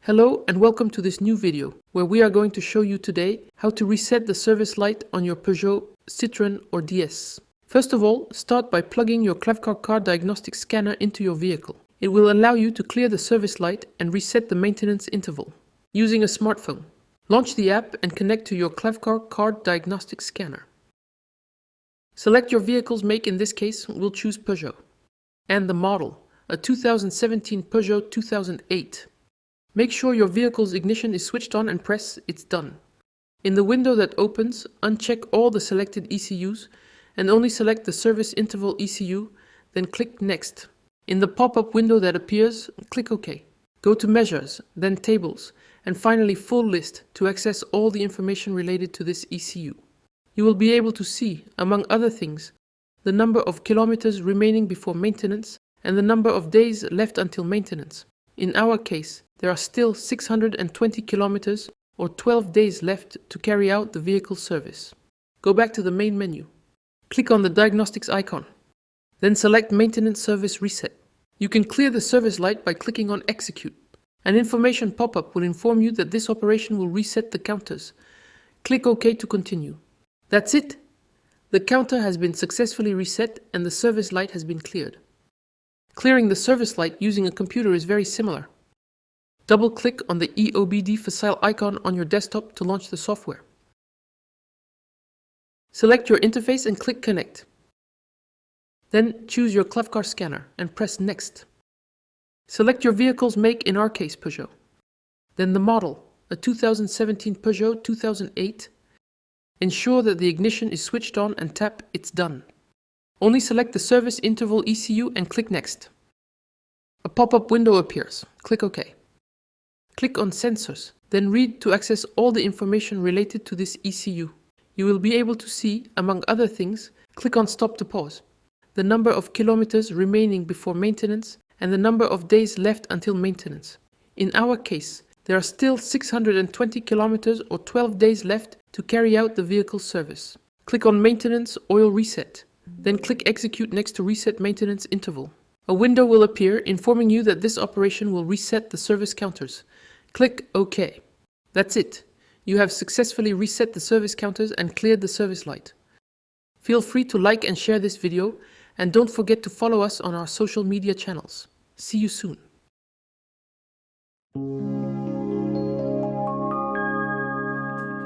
Hello and welcome to this new video, where we are going to show you today how to reset the service light on your Peugeot-CITROEN or DS. First of all, start by plugging your Klavkarr Car Diagnostics Scanner into your vehicle. It will allow you to clear the service light and reset the maintenance interval. Using a smartphone, launch the app and connect to your Klavkarr Car Diagnostics Scanner. Select your vehicle's make, in this case we'll choose Peugeot, and the model, a 2017 Peugeot 2008. Make sure your vehicle's ignition is switched on and press "It's done." In the window that opens, uncheck all the selected ECUs and only select the service interval ECU, then click Next. In the pop-up window that appears, click OK. Go to Measures, then Tables, and finally Full List to access all the information related to this ECU. You will be able to see, among other things, the number of kilometers remaining before maintenance and the number of days left until maintenance. In our case, there are still 620 kilometers or 12 days left to carry out the vehicle service. Go back to the main menu. Click on the diagnostics icon. Then select Maintenance Service Reset. You can clear the service light by clicking on Execute. An information pop-up will inform you that this operation will reset the counters. Click OK to continue. That's it! The counter has been successfully reset and the service light has been cleared. Clearing the service light using a computer is very similar. Double-click on the EOBD facile icon on your desktop to launch the software. Select your interface and click Connect. Then choose your Klavkarr scanner and press Next. Select your vehicle's make, in our case Peugeot. Then the model, a 2017 Peugeot 2008. Ensure that the ignition is switched on and tap "It's done." Only select the service interval ECU and click Next. A pop-up window appears. Click OK. Click on Sensors, then Read to access all the information related to this ECU. You will be able to see, among other things, click on Stop to pause, the number of kilometers remaining before maintenance and the number of days left until maintenance. In our case, there are still 620 kilometers or 12 days left to carry out the vehicle service. Click on Maintenance Oil Reset, then click Execute next to Reset Maintenance Interval. A window will appear informing you that this operation will reset the service counters. Click OK. That's it. You have successfully reset the service counters and cleared the service light. Feel free to like and share this video, and don't forget to follow us on our social media channels. See you soon.